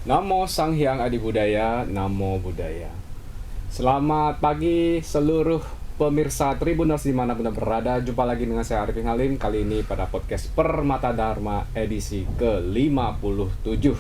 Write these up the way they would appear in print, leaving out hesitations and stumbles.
Namo Sang Hyang Adi Budaya, Namo Buddhaya. Selamat pagi seluruh pemirsa Tribuners dimanapun Anda berada. Jumpa lagi dengan saya Arifin Halim. Kali ini pada podcast Permata Dharma edisi ke-57.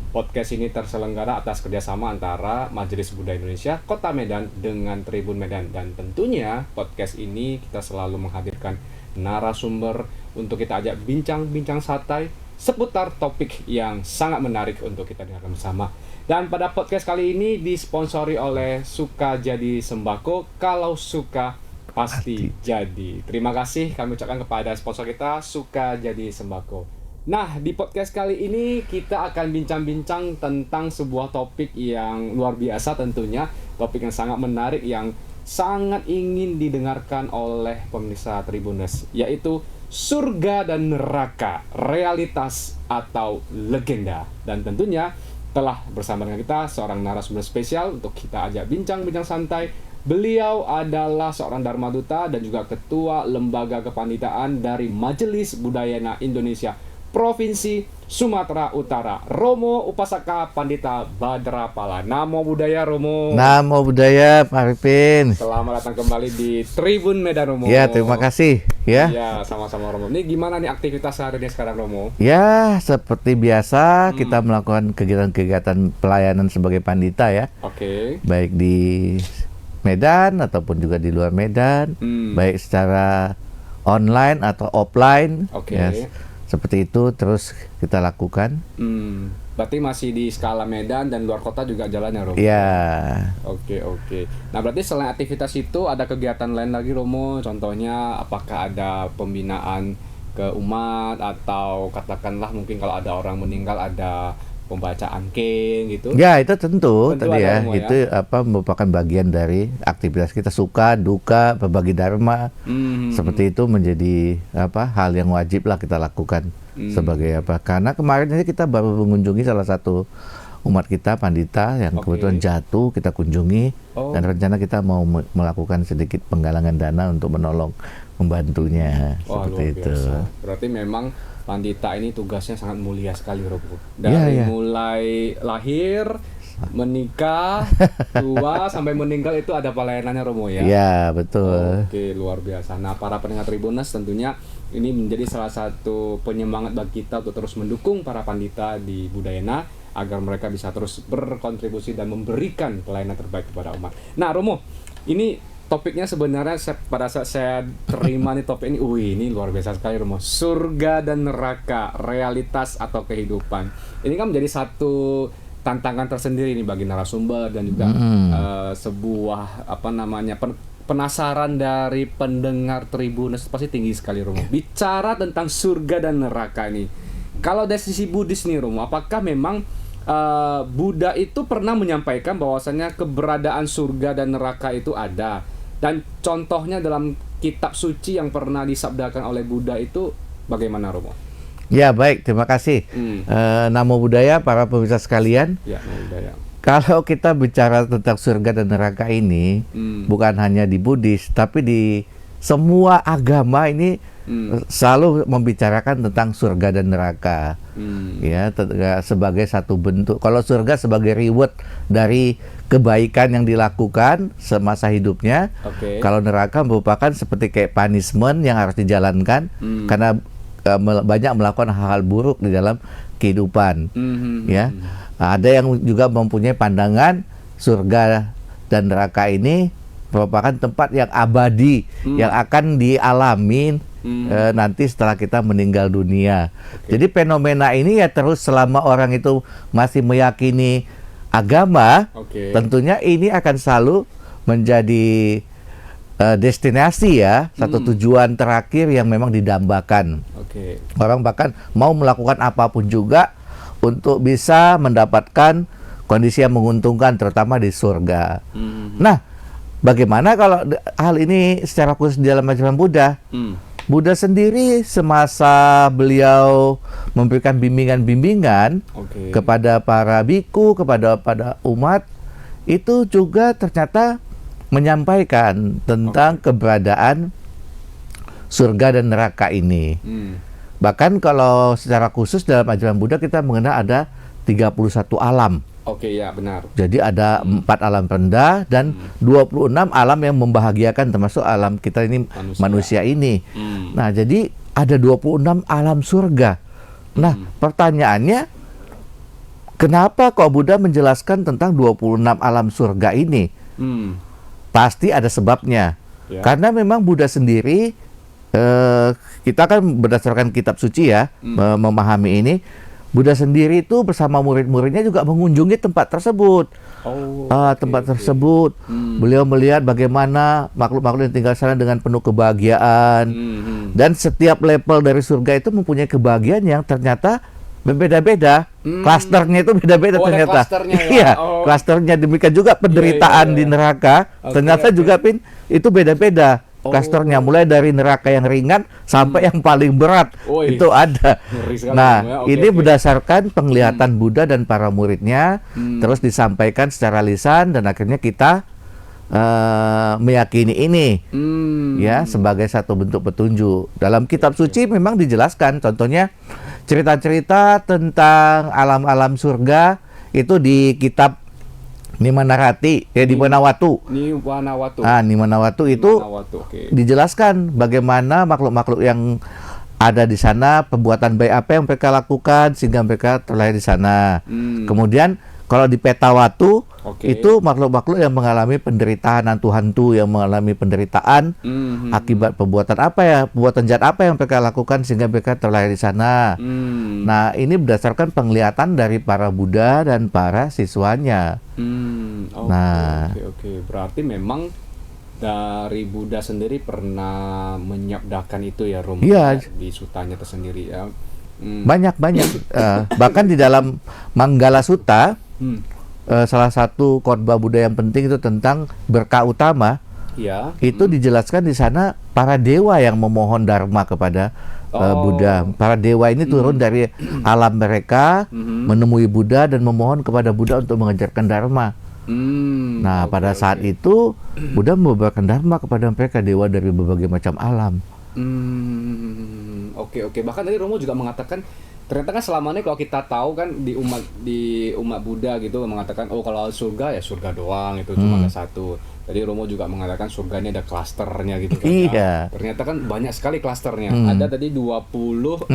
Podcast ini terselenggara atas kerjasama antara Majelis Budaya Indonesia Kota Medan dengan Tribun Medan. Dan tentunya podcast ini kita selalu menghadirkan narasumber untuk kita ajak bincang-bincang santai seputar topik yang sangat menarik untuk kita dengarkan bersama. Dan pada podcast kali ini disponsori oleh Suka Jadi Sembako. Kalau suka pasti jadi. Terima kasih kami ucapkan kepada sponsor kita, Suka Jadi Sembako. Nah, di podcast kali ini kita akan bincang-bincang tentang sebuah topik yang luar biasa tentunya. Topik yang sangat menarik yang sangat ingin didengarkan oleh pemirsa Tribuners, yaitu surga dan neraka, realitas atau legenda. Dan tentunya telah bersama dengan kita seorang narasumber spesial untuk kita ajak bincang-bincang santai. Beliau adalah seorang Dharma Duta dan juga Ketua Lembaga Kepanditaan dari Majelis Budaya Indonesia Provinsi Sumatera Utara, Romo Upasaka Pandita Badrapala. Namo Buddhaya, Romo. Namo Buddhaya, Pak Arifin. Selamat datang kembali di Tribun Medan, Romo. Ya, terima kasih. Ya, sama-sama, Romo. Ini gimana nih aktivitas hari ini sekarang, Romo? ya seperti biasa kita melakukan kegiatan-kegiatan pelayanan sebagai pandita ya. Oke. Baik di Medan ataupun juga di luar Medan, baik secara online atau offline. Oke. Ya, seperti itu terus kita lakukan. Berarti masih di skala Medan dan luar kota juga jalannya, Romo? Ya. Oke. Nah, berarti selain aktivitas itu ada kegiatan lain lagi, Romo? Contohnya apakah ada pembinaan ke umat atau katakanlah mungkin kalau ada orang meninggal ada pembacaan keng gitu? Ya, itu tentu tadi ada, ya. Romo, Itu merupakan bagian dari aktivitas kita, suka, duka, berbagi dharma. Seperti itu menjadi hal yang wajib lah kita lakukan sebagai karena kemarin ini kita baru mengunjungi salah satu umat kita pandita yang kebetulan jatuh, kita kunjungi dan rencana kita mau melakukan sedikit penggalangan dana untuk menolong membantunya. Seperti luar itu. biasa. Berarti memang pandita ini tugasnya sangat mulia sekali, Romo. Dari mulai lahir, menikah, tua sampai meninggal itu ada pelayanannya, Romo ya. Iya, betul. Oke, luar biasa. Nah, para pendengar Tribuners tentunya ini menjadi salah satu penyemangat bagi kita untuk terus mendukung para pandita di Budayana agar mereka bisa terus berkontribusi dan memberikan pelayanan terbaik kepada umat. Nah, Romo, ini topiknya sebenarnya pada saat saya terima nih topik ini, ini luar biasa sekali, Romo. Surga dan neraka, realitas atau kehidupan. Ini kan menjadi satu tantangan tersendiri nih bagi narasumber dan juga sebuah penasaran dari pendengar Tribuners pasti tinggi sekali, Romo. Bicara tentang surga dan neraka ini. Kalau dari sisi Buddhis nih, Romo, apakah memang Buddha itu pernah menyampaikan bahwasannya keberadaan surga dan neraka itu ada? Dan contohnya dalam kitab suci yang pernah disabdakan oleh Buddha itu bagaimana, Romo? Ya, baik, terima kasih. Namo Buddhaya, para pemirsa sekalian. Ya, Namo Buddhaya. Kalau kita bicara tentang surga dan neraka ini, bukan hanya di Buddhis, tapi di semua agama ini selalu membicarakan tentang surga dan neraka. Ya, sebagai satu bentuk. Kalau surga sebagai reward dari kebaikan yang dilakukan semasa hidupnya. Kalau neraka merupakan seperti kayak punishment yang harus dijalankan karena banyak melakukan hal-hal buruk di dalam kehidupan. Ya, ada yang juga mempunyai pandangan surga dan neraka ini merupakan tempat yang abadi yang akan dialami nanti setelah kita meninggal dunia. Jadi fenomena ini ya terus selama orang itu masih meyakini agama, tentunya ini akan selalu menjadi destinasi ya, satu tujuan terakhir yang memang didambakan. Orang bahkan mau melakukan apapun juga untuk bisa mendapatkan kondisi yang menguntungkan, terutama di surga. Nah, bagaimana kalau hal ini secara khusus di dalam ajaran Buddha? Buddha sendiri semasa beliau memberikan bimbingan-bimbingan kepada para biku, kepada umat, itu juga ternyata menyampaikan tentang keberadaan surga dan neraka ini. Bahkan kalau secara khusus dalam ajaran Buddha kita mengenal ada 31 alam. Oke, ya benar. Jadi ada 4 alam rendah dan 26 alam yang membahagiakan, termasuk alam kita ini manusia ini. Nah, jadi ada 26 alam surga. Nah, pertanyaannya, kenapa kok Buddha menjelaskan tentang 26 alam surga ini? Pasti ada sebabnya. Ya. Karena memang Buddha sendiri, kita kan berdasarkan kitab suci ya, memahami ini. Buddha sendiri itu bersama murid-muridnya juga mengunjungi tempat tersebut. Tempat tersebut. Beliau melihat bagaimana makhluk-makhluk yang tinggal sana dengan penuh kebahagiaan. Dan setiap level dari surga itu mempunyai kebahagiaan yang ternyata berbeda-beda. Klasternya itu beda-beda ternyata. Klasternya ya. Iya, klasternya. Demikian juga penderitaan di neraka. Ternyata juga itu beda-beda. Klasternya mulai dari neraka yang ringan sampai yang paling berat. Itu ada. Nah, ini berdasarkan penglihatan Buddha dan para muridnya, terus disampaikan secara lisan, dan akhirnya kita meyakini ini ya sebagai satu bentuk petunjuk. Dalam kitab suci memang dijelaskan, contohnya cerita-cerita tentang alam-alam surga itu di kitab Nimanarati, Nimanawatu. Nimanawatu itu dijelaskan bagaimana makhluk-makhluk yang ada di sana, perbuatan baik apa yang mereka lakukan sehingga mereka terlahir di sana. Kemudian kalau di Petawatu itu makhluk-makhluk yang mengalami penderitaan, hantu-hantu yang mengalami penderitaan akibat perbuatan jahat apa yang mereka lakukan sehingga mereka terlahir di sana. Nah, ini berdasarkan penglihatan dari para Buddha dan para siswanya. Oke. Berarti memang dari Buddha sendiri pernah menyabdakan itu ya, Romo, di sutanya tersendiri ya. Banyak. Bahkan di dalam Manggala Sutta, salah satu khotbah Buddha yang penting itu tentang berkah utama. Ya. Itu dijelaskan di sana para dewa yang memohon dharma kepada Buddha. Para dewa ini turun dari alam mereka, menemui Buddha dan memohon kepada Buddha untuk mengajarkan dharma. Nah, pada saat itu Buddha membawakan dharma kepada mereka, dewa dari berbagai macam alam. Oke. Bahkan tadi Romo juga mengatakan, ternyata kan selama ini kalau kita tahu kan di umat Buddha gitu mengatakan, kalau surga ya surga doang, itu cuma ada satu. Tadi Romo juga mengatakan surga ini ada klasternya gitu kan. Iya. Ternyata kan banyak sekali klasternya. Ada tadi 26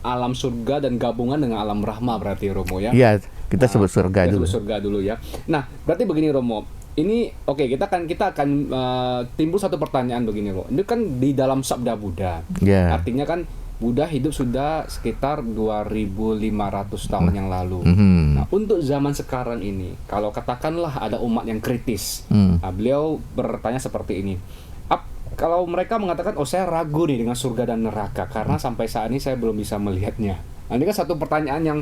alam surga dan gabungan dengan alam Brahma berarti, Romo ya. Iya, kita sebut surga dulu. Sebut surga dulu ya. Nah, berarti begini, Romo. Ini kita akan timbul satu pertanyaan begini, Romo. Ini kan di dalam sabda Buddha. Yeah. Artinya kan Buddha hidup sudah sekitar 2.500 tahun yang lalu. Nah, untuk zaman sekarang ini, kalau katakanlah ada umat yang kritis, beliau bertanya seperti ini. Kalau mereka mengatakan, saya ragu nih dengan surga dan neraka, karena sampai saat ini saya belum bisa melihatnya. Nah, ini kan satu pertanyaan yang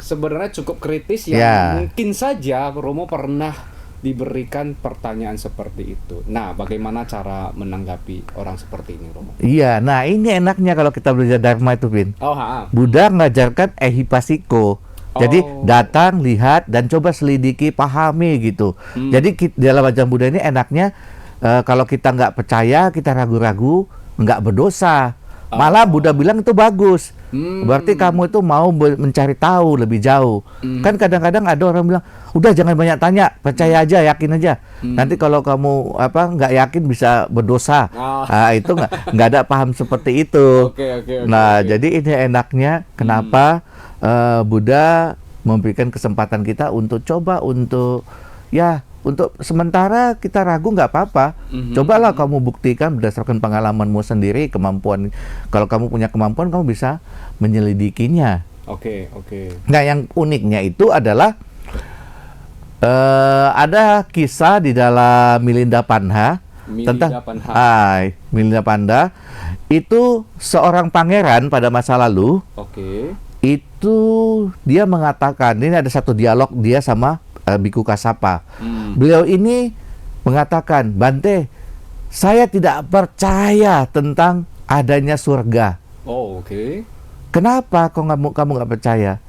sebenarnya cukup kritis, yang mungkin saja Romo pernah diberikan pertanyaan seperti itu. Nah, bagaimana cara menanggapi orang seperti ini, Romo? Iya, nah ini enaknya kalau kita belajar Dharma itu, Bin. Buddha mengajarkan ehipasiko. Jadi datang, lihat, dan coba selidiki, pahami gitu. Jadi dalam ajaran Buddha ini enaknya kalau kita nggak percaya, kita ragu-ragu, nggak berdosa. Malah Buddha bilang itu bagus. Berarti kamu itu mau mencari tahu lebih jauh. Kan kadang-kadang ada orang bilang, udah jangan banyak tanya, percaya aja, yakin aja. Nanti kalau kamu nggak yakin bisa berdosa. Nah, itu nggak ada paham seperti itu. Jadi ini enaknya kenapa Buddha memberikan kesempatan kita untuk coba untuk untuk sementara kita ragu nggak apa-apa. Cobalah kamu buktikan berdasarkan pengalamanmu sendiri, kemampuan. Kalau kamu punya kemampuan, kamu bisa menyelidikinya. Oke. Nah, yang uniknya itu adalah ada kisah di dalam Milinda Panha tentang Milinda Panha itu seorang pangeran pada masa lalu. Itu dia mengatakan, ini ada satu dialog dia sama Biku Kasapa. Beliau ini mengatakan, Bante, saya tidak percaya tentang adanya surga. Kenapa kamu nggak percaya?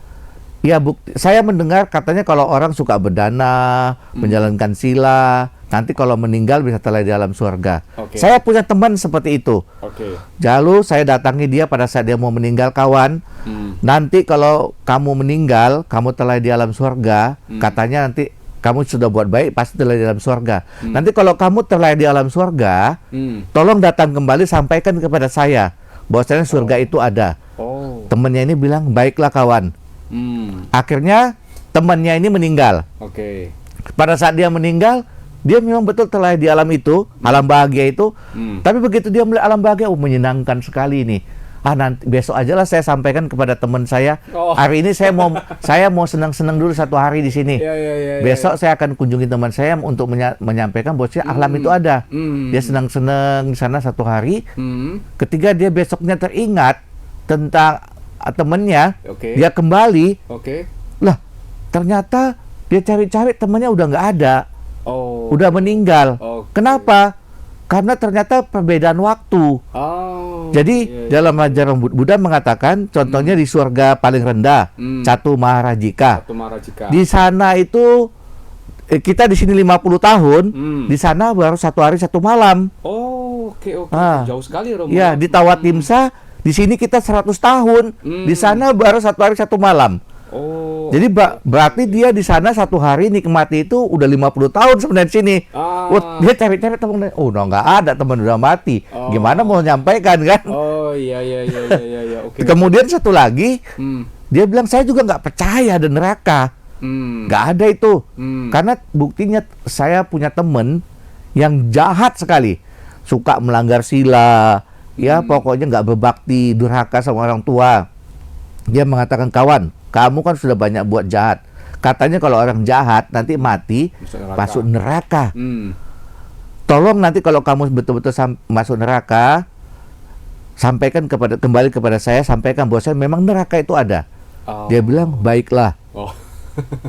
Ya, saya mendengar katanya kalau orang suka berdana, menjalankan sila, nanti kalau meninggal bisa terlahir di alam surga. Oke. Saya punya teman seperti itu. Oke. Lalu saya datangi dia pada saat dia mau meninggal, kawan. Nanti kalau kamu meninggal, kamu terlahir di alam surga, katanya nanti kamu sudah buat baik, pasti terlahir di alam surga. Nanti kalau kamu terlahir di alam surga, tolong datang kembali, sampaikan kepada saya bahwasanya surga itu ada. Oh. Temannya ini bilang, baiklah kawan. Akhirnya temannya ini meninggal. Oke. Pada saat dia meninggal, dia memang betul terlahir di alam itu, alam bahagia itu. Tapi begitu dia melihat alam bahagia, menyenangkan sekali nih. Nanti besok aja lah saya sampaikan kepada teman saya. Oh. Hari ini saya mau senang-senang dulu 1 hari di sini. Ya. Besok saya akan kunjungi teman saya untuk menyampaikan bahwa alam itu ada. Dia senang-senang di sana 1 hari. Ketika dia besoknya teringat tentang temannya, Oke. dia kembali. Oke. Lah, ternyata dia cari-cari temannya udah nggak ada. Oh. Udah meninggal. Oke. Kenapa? Karena ternyata perbedaan waktu. Oh. Jadi Iya. dalam ajaran Buddha mengatakan, contohnya di surga paling rendah, Catu Maharajika. Satu Marajika. Di sana itu kita di sini 50 tahun, di sana baru 1 hari 1 malam. Oh, oke. Jauh sekali Romo. Ya, di Tawatimsa di sini kita 100 tahun, di sana baru 1 hari 1 malam. Oh. Jadi berarti dia di sana 1 hari nikmati itu udah 50 tahun sebenarnya di sini. Dia cari-cari temen, udah nggak ada, temen udah mati. Gimana mau nyampaikan kan? Oh, iya. Oke. Kemudian satu lagi, dia bilang saya juga nggak percaya ada neraka, nggak ada itu. Karena buktinya saya punya temen yang jahat sekali, suka melanggar sila, ya pokoknya nggak berbakti, durhaka sama orang tua. Dia mengatakan, kawan, kamu kan sudah banyak buat jahat. Katanya kalau orang jahat nanti mati masuk neraka. Tolong nanti kalau kamu betul-betul masuk neraka, kembali kepada saya, sampaikan bahwa saya memang neraka itu ada. Dia bilang, baiklah.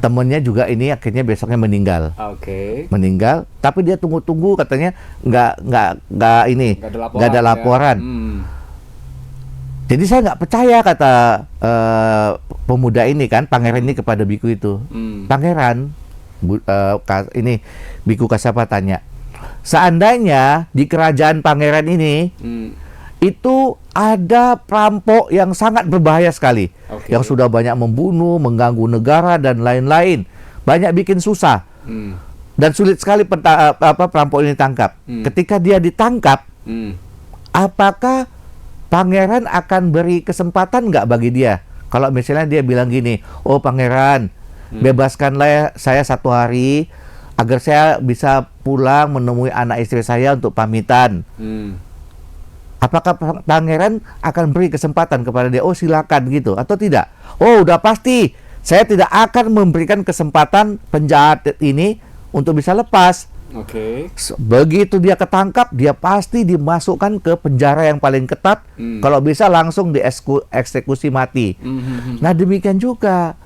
Temennya juga ini akhirnya besoknya meninggal. Oke. Meninggal, tapi dia tunggu-tunggu, katanya nggak ada laporan. Jadi saya nggak percaya, kata pemuda ini kan, pangeran ini kepada biku itu. Pangeran, ini biku Kassapa tanya, seandainya di kerajaan pangeran ini itu ada perampok yang sangat berbahaya sekali, yang sudah banyak membunuh, mengganggu negara dan lain-lain, banyak bikin susah, dan sulit sekali perampok ini tangkap. Ketika dia ditangkap, apakah pangeran akan beri kesempatan nggak bagi dia? Kalau misalnya dia bilang gini, oh pangeran, bebaskanlah saya 1 hari agar saya bisa pulang menemui anak istri saya untuk pamitan. Apakah pangeran akan beri kesempatan kepada dia? Oh silakan gitu, atau tidak? Oh udah pasti, saya tidak akan memberikan kesempatan penjahat ini untuk bisa lepas. Oke. Begitu dia ketangkap, dia pasti dimasukkan ke penjara yang paling ketat. Kalau bisa langsung dieksekusi mati. Nah demikian juga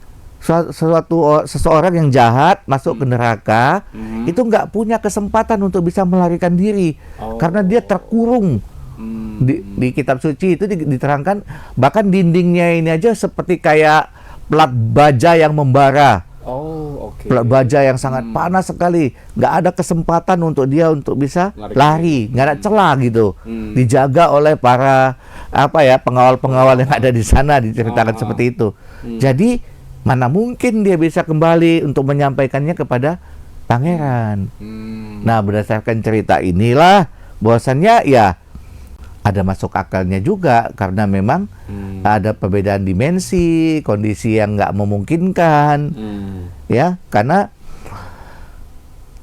seseorang yang jahat masuk ke neraka, itu nggak punya kesempatan untuk bisa melarikan diri, karena dia terkurung. Di kitab suci itu diterangkan, bahkan dindingnya ini aja seperti kayak plat baja yang membara. Plat baja yang sangat panas sekali, nggak ada kesempatan untuk dia untuk bisa lari, nggak ada celah gitu. Dijaga oleh para pengawal-pengawal yang ada di sana, diceritakan seperti itu. Jadi mana mungkin dia bisa kembali untuk menyampaikannya kepada pangeran. Nah berdasarkan cerita inilah bahwasannya ya ada masuk akalnya juga, karena memang ada perbedaan dimensi, kondisi yang nggak memungkinkan, ya, karena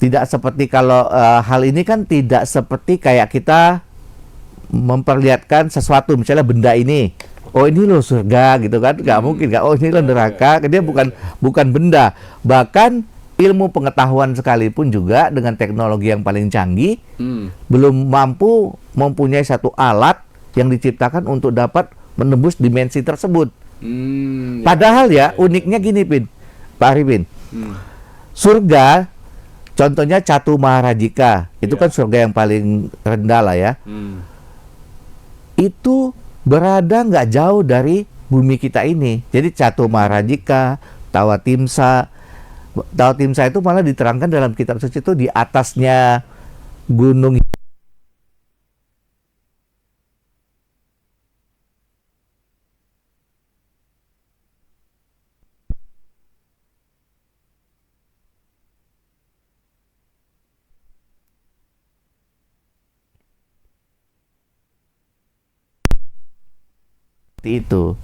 tidak seperti kalau hal ini kan tidak seperti kayak kita memperlihatkan sesuatu, misalnya benda ini, oh ini loh surga gitu kan, nggak mungkin, nggak, oh ini loh neraka, dia bukan benda. Bahkan ilmu pengetahuan sekalipun juga dengan teknologi yang paling canggih belum mampu mempunyai satu alat yang diciptakan untuk dapat menembus dimensi tersebut. Padahal ya uniknya gini, Pak Arifin, surga contohnya Catu Maharajika itu kan surga yang paling rendah lah ya, itu berada nggak jauh dari bumi kita ini. Jadi Catu Maharajika, Tawatimsa, Tao Timsa itu malah diterangkan dalam kitab suci itu di atasnya gunung itu.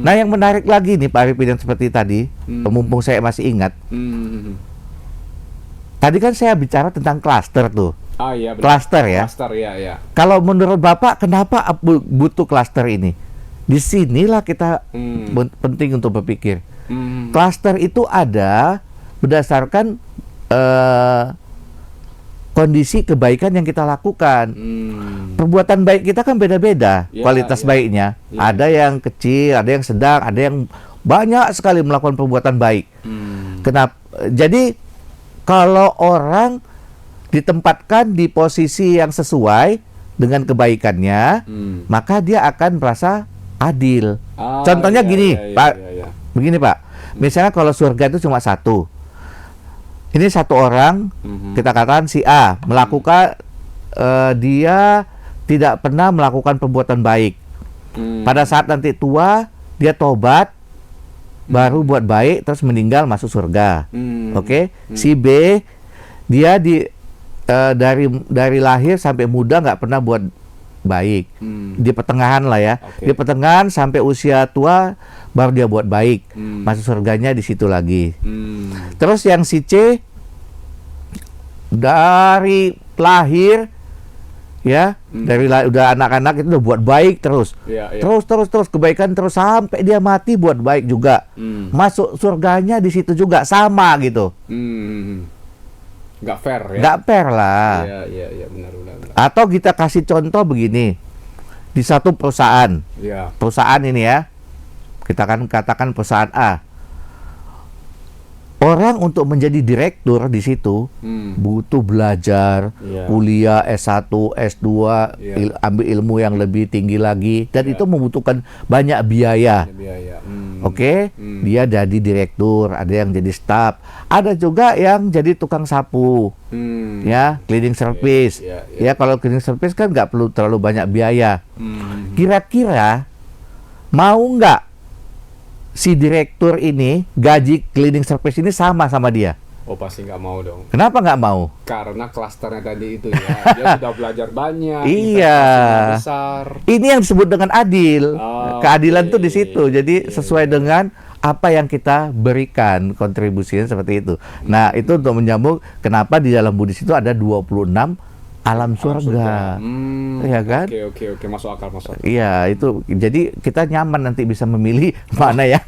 Nah, yang menarik lagi nih Pak Arifin yang seperti tadi, mumpung saya masih ingat. Tadi kan saya bicara tentang klaster tuh. Ah iya, benar. Klaster ya. Klaster ya. Kalau menurut Bapak kenapa butuh klaster ini? Disinilah kita penting untuk berpikir. Klaster itu ada berdasarkan kondisi kebaikan yang kita lakukan. Perbuatan baik kita kan beda-beda, kualitas baiknya. Ada yang kecil, ada yang sedang, ada yang banyak sekali melakukan perbuatan baik. Kenapa? Jadi kalau orang ditempatkan di posisi yang sesuai dengan kebaikannya, maka dia akan merasa adil. Contohnya gini, Pak. Begini, Pak. Misalnya kalau surga itu cuma satu. Ini satu orang, kita katakan si A melakukan, dia tidak pernah melakukan perbuatan baik. Pada saat nanti tua, dia tobat, baru buat baik, terus meninggal masuk surga. Oke? Si B, dia dari lahir sampai muda nggak pernah buat baik. Di pertengahan lah ya. Di pertengahan sampai usia tua baru dia buat baik. Masuk surganya di situ lagi. Terus yang si C dari lahir ya, udah anak-anak itu udah buat baik terus. Terus kebaikan terus sampai dia mati buat baik juga. Masuk surganya di situ juga sama gitu. Nggak fair ya. Nggak fair lah. Iya, benar. Atau kita kasih contoh begini. Di satu perusahaan. Perusahaan ini ya. Kita kan katakan perusahaan A. Orang untuk menjadi direktur di situ butuh belajar, kuliah S1, S2, ambil ilmu yang lebih tinggi lagi, dan itu membutuhkan banyak biaya. Oke, dia jadi direktur, ada yang jadi staf, ada juga yang jadi tukang sapu, ya, cleaning service. Ya, kalau cleaning service kan nggak perlu terlalu banyak biaya. Kira-kira mau nggak si direktur ini gaji cleaning service ini sama dia? Oh, pasti nggak mau dong. Kenapa nggak mau? Karena klasternya tadi itu ya, dia sudah belajar banyak, iya, besar. Ini yang disebut dengan adil. Keadilan tuh di situ. Jadi sesuai dengan apa yang kita berikan, kontribusinya seperti itu. Nah, itu untuk menyambung kenapa di dalam Buddhis itu ada 26 alam surga. Ya kan? Oke, masuk akal. Iya, itu. Jadi kita nyaman nanti bisa memilih mana yang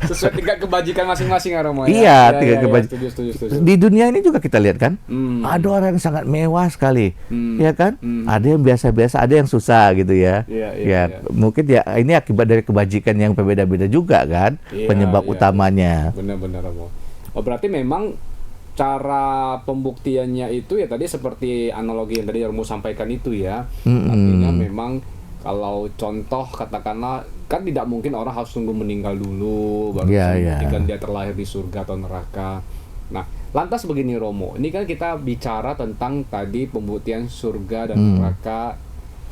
sesuai tingkat kebajikan masing-masing ya, Romo. Iya, tingkat kebajikan. Setuju. Di dunia ini juga kita lihat kan, ada orang yang sangat mewah sekali, ya kan? Ada yang biasa-biasa, ada yang susah gitu ya. Iya. Mungkin ya ini akibat dari kebajikan yang berbeda-beda juga kan, penyebab utamanya. Benar, Romo. Oh, berarti memang cara pembuktiannya itu ya tadi seperti analogi yang tadi Romo sampaikan itu ya. Artinya memang kalau contoh katakanlah kan tidak mungkin orang harus tunggu meninggal dulu baru membuktikan dia terlahir di surga atau neraka. Nah, lantas begini Romo, ini kan kita bicara tentang tadi pembuktian surga dan neraka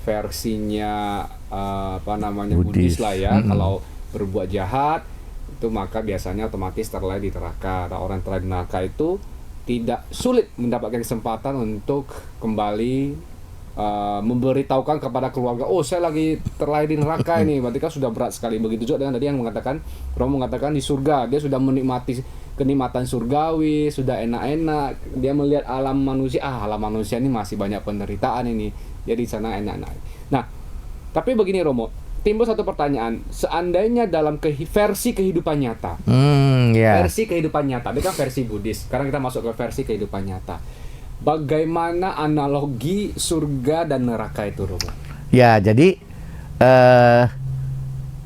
versinya Buddhis lah ya. Kalau berbuat jahat itu maka biasanya otomatis terlahir di neraka. Nah, orang terlahir di neraka itu tidak sulit mendapatkan kesempatan untuk kembali memberitahukan kepada keluarga, oh saya lagi terlahir di neraka ini, berarti kan sudah berat sekali. Begitu juga dengan tadi yang mengatakan, Romo mengatakan di surga dia sudah menikmati kenikmatan surgawi, sudah enak-enak, dia melihat alam manusia, alam manusia ini masih banyak penderitaan ini, jadi di sana enak-enak. Nah, tapi begini Romo, timbul satu pertanyaan, seandainya dalam versi kehidupan nyata, versi kehidupan nyata, ini kan versi Buddhis, sekarang kita masuk ke versi kehidupan nyata. Bagaimana analogi surga dan neraka itu, Romo? Ya, jadi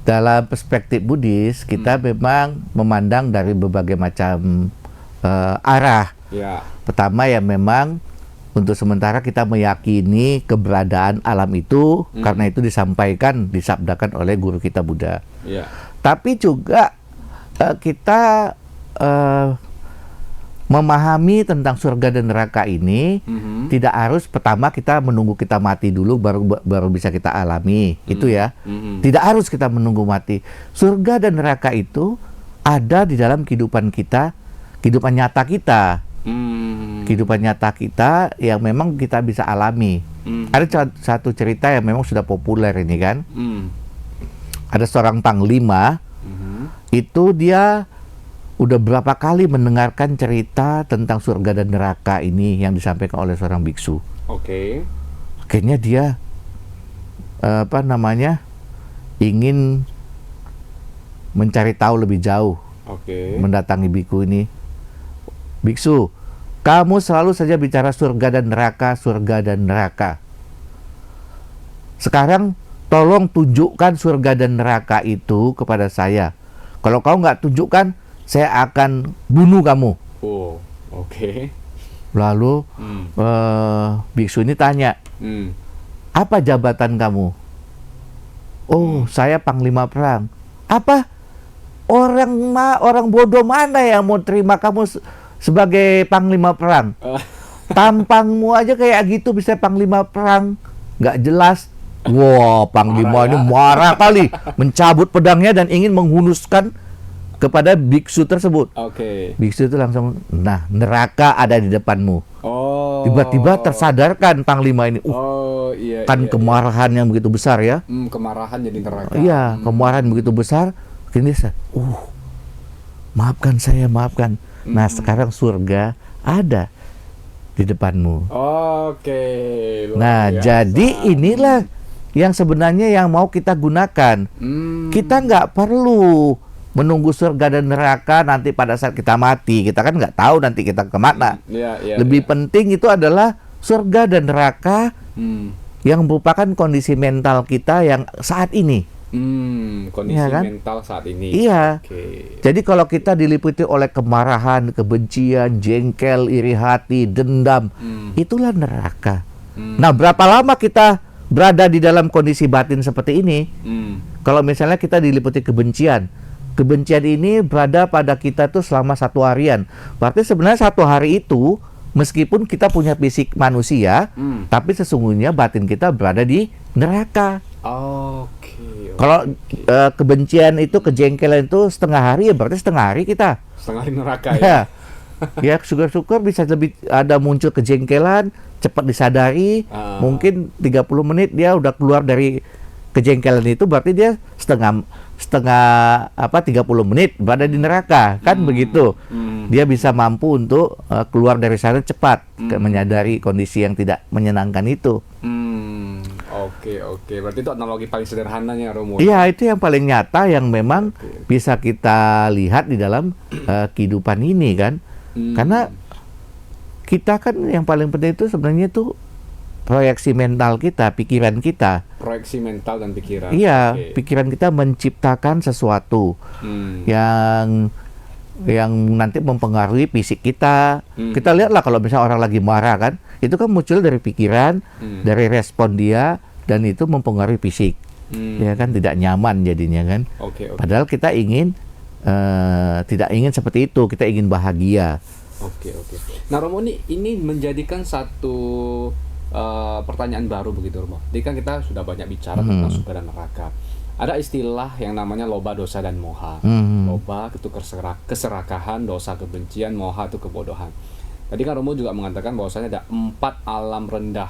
dalam perspektif Buddhis kita memang memandang dari berbagai macam arah. Pertama ya memang untuk sementara kita meyakini keberadaan alam itu karena itu disampaikan, disabdakan oleh guru kita Buddha. Tapi juga kita memahami tentang surga dan neraka ini tidak harus pertama kita menunggu kita mati dulu baru bisa kita alami. Itu ya. Tidak harus kita menunggu mati. Surga dan neraka itu ada di dalam kehidupan kita, kehidupan nyata kita. Kehidupan nyata kita yang memang kita bisa alami. Ada satu cerita yang memang sudah populer ini kan. Ada seorang panglima, itu dia udah berapa kali mendengarkan cerita tentang surga dan neraka ini yang disampaikan oleh seorang biksu. Oke. Akhirnya dia ingin mencari tahu lebih jauh. Oke. Mendatangi biku ini. Biksu, kamu selalu saja bicara surga dan neraka, surga dan neraka. Sekarang tolong tunjukkan surga dan neraka itu kepada saya. Kalau kau nggak tunjukkan, saya akan bunuh kamu. Oh, oke. Lalu biksu ini tanya, apa jabatan kamu? Oh, saya panglima perang. Apa? Orang bodoh mana yang mau terima kamu sebagai panglima perang? Tampangmu aja kayak gitu bisa panglima perang, nggak jelas. Wah, panglima ini marah kali, mencabut pedangnya dan ingin menghunuskan kepada biksu tersebut. Oke. Biksu itu langsung, nah neraka ada di depanmu. Oh. Tiba-tiba tersadarkan panglima ini, iya. kan iya, kemarahan yang begitu besar ya. Kemarahan jadi neraka. Iya, kemarahan begitu besar. Kini dia, maafkan saya, maafkan. Nah, sekarang surga ada di depanmu. Oke. Nah, biasa. jadi inilah yang sebenarnya yang mau kita gunakan. Kita nggak perlu menunggu surga dan neraka nanti pada saat kita mati. Kita kan nggak tahu nanti kita kemana. Lebih penting itu adalah surga dan neraka yang merupakan kondisi mental kita yang saat ini. Kondisi ya kan? mental saat ini. Iya. Okay. Jadi kalau kita diliputi oleh kemarahan, kebencian, jengkel, iri hati, dendam, itulah neraka. Nah, berapa lama kita berada di dalam kondisi batin seperti ini? Kalau misalnya kita diliputi kebencian ini berada pada kita tuh selama 1 harian. Berarti sebenarnya 1 hari itu meskipun kita punya fisik manusia, tapi sesungguhnya batin kita berada di neraka. Kalau kebencian itu, kejengkelan itu setengah hari, ya berarti setengah hari kita. Setengah hari neraka ya. Ya syukur-syukur bisa lebih ada muncul kejengkelan, cepat disadari. Mungkin 30 menit dia udah keluar dari kejengkelan itu, berarti dia setengah 30 menit berada di neraka, kan begitu. Dia bisa mampu untuk keluar dari sana cepat, menyadari kondisi yang tidak menyenangkan itu. Oke. Berarti itu analogi paling sederhananya, Romo. Iya, itu yang paling nyata yang memang bisa kita lihat di dalam kehidupan ini kan. Karena kita kan yang paling penting itu sebenarnya itu proyeksi mental kita, pikiran kita. Proyeksi mental dan pikiran. Iya, pikiran kita menciptakan sesuatu yang nanti mempengaruhi fisik kita. Kita lihatlah kalau misalnya orang lagi marah kan, itu kan muncul dari pikiran, dari respon dia, dan itu mempengaruhi fisik. Ya kan, tidak nyaman jadinya kan. Padahal kita ingin tidak ingin seperti itu, kita ingin bahagia. Oke. Nah, Romo, ini menjadikan satu pertanyaan baru begitu, Romo. Jadi kan kita sudah banyak bicara tentang surga dan neraka. Ada istilah yang namanya loba, dosa, dan moha. Loba itu keserakahan, dosa kebencian, moha itu kebodohan. Tadi kan Romo juga mengatakan bahwasanya ada 4 alam rendah.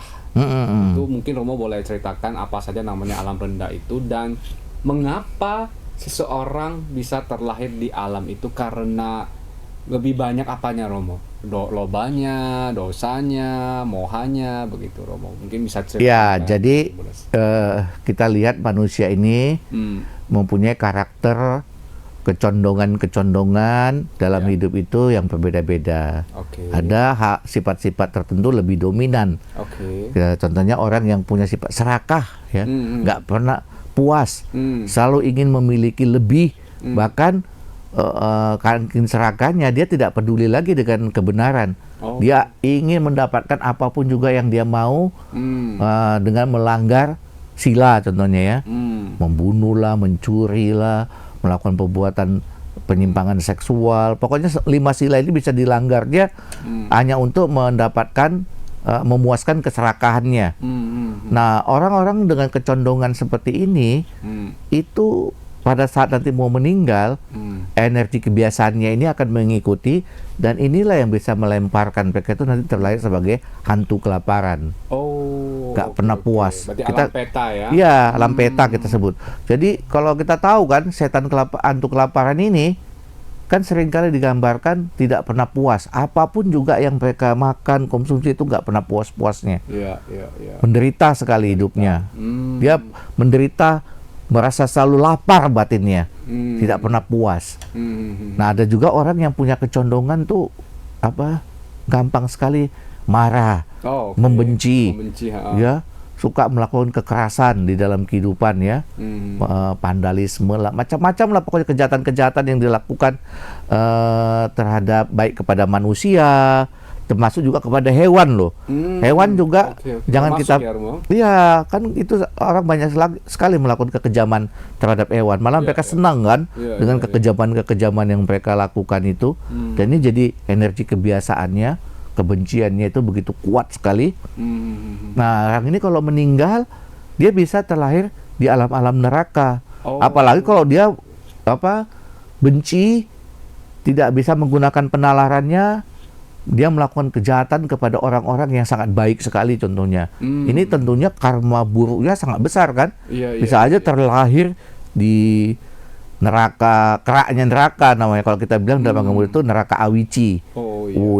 Itu mungkin Romo boleh ceritakan apa saja namanya alam rendah itu dan mengapa seseorang bisa terlahir di alam itu, karena lebih banyak apanya, Romo? Lobanya, dosanya, mohanya, begitu, Romo. Mungkin bisa cerita. Ya, jadi kita lihat manusia ini mempunyai karakter, kecondongan dalam hidup itu yang berbeda-beda. Ada sifat-sifat tertentu lebih dominan. Ya, contohnya orang yang punya sifat serakah, ya, nggak pernah puas, selalu ingin memiliki lebih, bahkan saking serakahnya dia tidak peduli lagi dengan kebenaran. Dia ingin mendapatkan apapun juga yang dia mau, dengan melanggar sila, contohnya ya, membunuhlah, mencurilah, melakukan perbuatan penyimpangan seksual. Pokoknya 5 sila ini bisa dilanggar dia hanya untuk mendapatkan memuaskan keserakahannya. Nah, orang-orang dengan kecondongan seperti ini itu pada saat nanti mau meninggal, energi kebiasaannya ini akan mengikuti, dan inilah yang bisa melemparkan mereka itu nanti terlahir sebagai hantu kelaparan. Nggak pernah puas. Berarti Kita, alam peta ya? Iya, alam peta kita sebut. Jadi kalau kita tahu kan setan hantu kelaparan ini kan seringkali digambarkan tidak pernah puas. Apapun juga yang mereka makan, konsumsi itu nggak pernah puas-puasnya. Iya. Menderita sekali hidupnya. Dia menderita, merasa selalu lapar batinnya, tidak pernah puas. Nah, ada juga orang yang punya kecondongan tuh gampang sekali marah, membenci, ya, suka melakukan kekerasan di dalam kehidupan ya, vandalisme lah, macam-macam lah pokoknya kejahatan-kejahatan yang dilakukan terhadap baik kepada manusia, termasuk juga kepada hewan loh. Hewan juga jangan kita, iya kan itu orang banyak sekali melakukan kekejaman terhadap hewan. Malah mereka senang kan dengan kekejaman-kekejaman yang mereka lakukan itu. Dan ini jadi energi kebiasaannya, kebenciannya itu begitu kuat sekali. Nah, orang ini kalau meninggal dia bisa terlahir di alam-alam neraka. Apalagi kalau dia benci, tidak bisa menggunakan penalarannya, dia melakukan kejahatan kepada orang-orang yang sangat baik sekali contohnya. Ini tentunya karma buruknya sangat besar kan. Bisa aja terlahir di neraka, keraknya neraka namanya. Kalau kita bilang dalam agama itu neraka awici.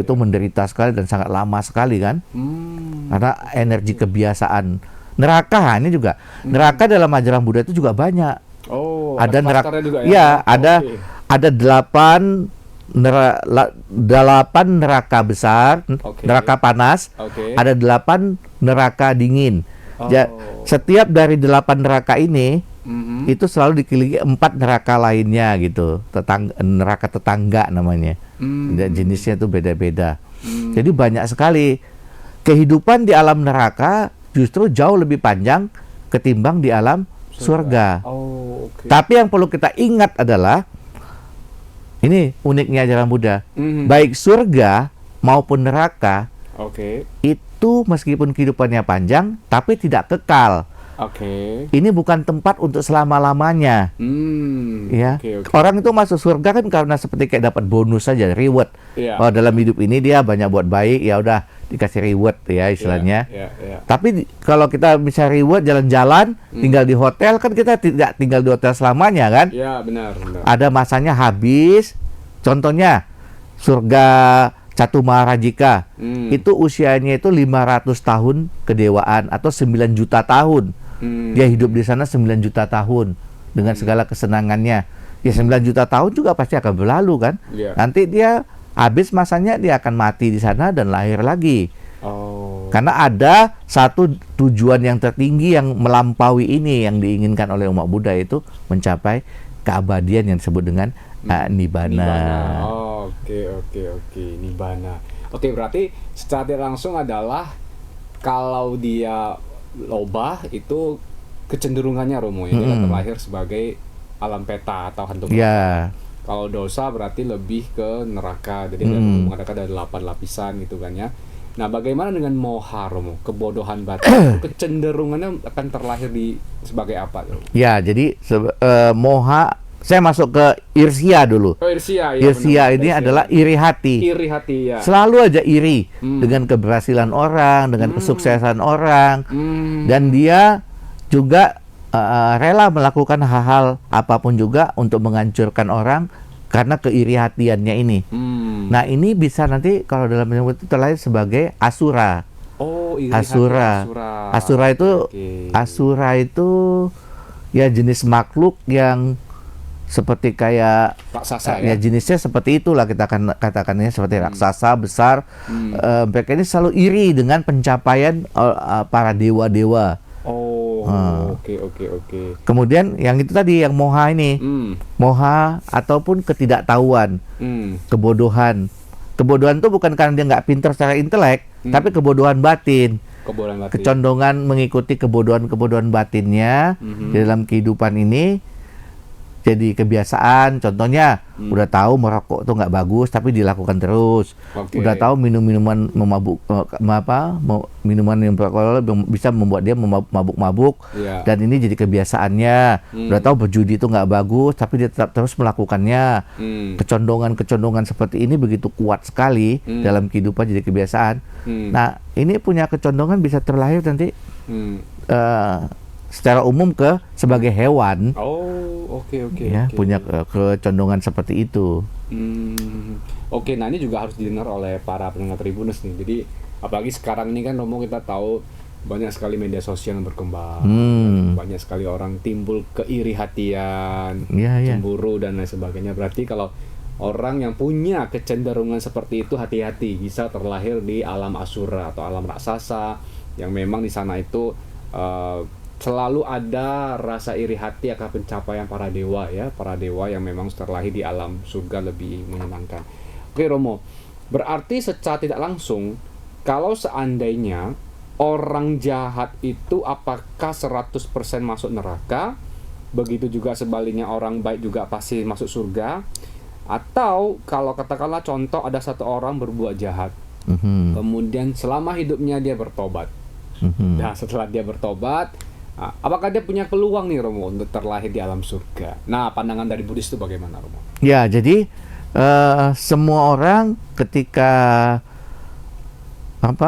Itu menderita sekali dan sangat lama sekali kan. Karena energi kebiasaan. Neraka ini juga. Neraka dalam ajaran Buddha itu juga banyak. Ada neraka ya, ada 8 neraka besar, neraka panas, ada 8 neraka dingin. Setiap dari 8 neraka ini itu selalu dikelilingi 4 neraka lainnya gitu, neraka tetangga namanya. Dan jenisnya itu beda-beda. Jadi banyak sekali kehidupan di alam neraka justru jauh lebih panjang ketimbang di alam surga. Tapi yang perlu kita ingat adalah ini uniknya ajaran Buddha. Baik surga maupun neraka itu meskipun kehidupannya panjang, tapi tidak kekal. Ini bukan tempat untuk selama-lamanya. Ya. Orang itu masuk surga kan karena seperti kayak dapat bonus saja, reward. Dalam hidup ini dia banyak buat baik, ya udah dikasih reward ya istilahnya. Tapi kalau kita bisa reward jalan-jalan, tinggal di hotel, kan kita tidak tinggal di hotel selamanya kan? Iya, benar. Ada masanya habis. Contohnya surga Catumarajika. Itu usianya itu 500 tahun kedewaan atau 9 juta tahun. Dia hidup di sana 9 juta tahun dengan segala kesenangannya. Ya 9 juta tahun juga pasti akan berlalu kan? Nanti dia habis masanya, dia akan mati di sana dan lahir lagi. Karena ada satu tujuan yang tertinggi yang melampaui ini yang diinginkan oleh umat Buddha, itu mencapai keabadian yang disebut dengan Nibbana. Nibbana. Berarti secara tidak langsung adalah kalau dia lobah itu kecenderungannya Romo ya, dia terlahir sebagai alam peta atau hantu. Kalau dosa berarti lebih ke neraka. Jadi mengatakan ada 8 lapisan gitu kan ya. Nah, bagaimana dengan moha Romo? Kebodohan batin. Kecenderungannya akan terlahir sebagai apa Romo? Ya, jadi moha, saya masuk ke Irsya dulu. Irsya, ya, Irsya ini adalah iri hati. Iri hati ya. Selalu aja iri dengan keberhasilan orang, dengan kesuksesan orang, dan dia juga rela melakukan hal-hal apapun juga untuk menghancurkan orang karena keiri hatiannya ini. Nah, ini bisa nanti kalau dalam ilmu itu terlahir sebagai asura. Asura. Asura itu Asura itu ya jenis makhluk yang seperti kayak raksasa ya jenisnya seperti itulah, kita akan katakannya seperti raksasa besar. Mereka ini selalu iri dengan pencapaian para dewa-dewa. Kemudian yang itu tadi, yang moha ini, moha ataupun ketidaktahuan, kebodohan. Kebodohan itu bukan karena dia nggak pintar secara intelek, tapi kebodohan batin. Kecondongan mengikuti kebodohan batinnya di dalam kehidupan ini. jadi kebiasaan. Contohnya udah tahu merokok tuh nggak bagus tapi dilakukan terus. Udah tahu minuman minuman yang beralkohol bisa membuat dia mabuk-mabuk, dan ini jadi kebiasaannya. Udah tahu berjudi itu nggak bagus tapi dia tetap terus melakukannya. Kecondongan seperti ini begitu kuat sekali dalam kehidupan jadi kebiasaan. Nah, ini punya kecondongan bisa terlahir nanti secara umum sebagai hewan. Oke. Punya kecondongan seperti itu. Oke, nah ini juga harus didengar oleh para pendengar Tribuners nih. Jadi apalagi sekarang ini kan Romo, kita tahu banyak sekali media sosial yang berkembang, banyak sekali orang timbul keiri hatian, cemburu dan lain sebagainya. Berarti kalau orang yang punya kecenderungan seperti itu, hati-hati, bisa terlahir di alam asura atau alam raksasa, yang memang di sana itu selalu ada rasa iri hati akan pencapaian para dewa ya, para dewa yang memang terlahir di alam surga lebih menyenangkan. Oke Romo, berarti secara tidak langsung kalau seandainya orang jahat itu apakah 100% masuk neraka, begitu juga sebaliknya orang baik juga pasti masuk surga, atau kalau katakanlah contoh ada satu orang berbuat jahat, kemudian selama hidupnya dia bertobat, nah setelah dia bertobat, apakah dia punya peluang nih Romo untuk terlahir di alam surga? Nah, pandangan dari Buddhis itu bagaimana Romo? Ya, jadi semua orang ketika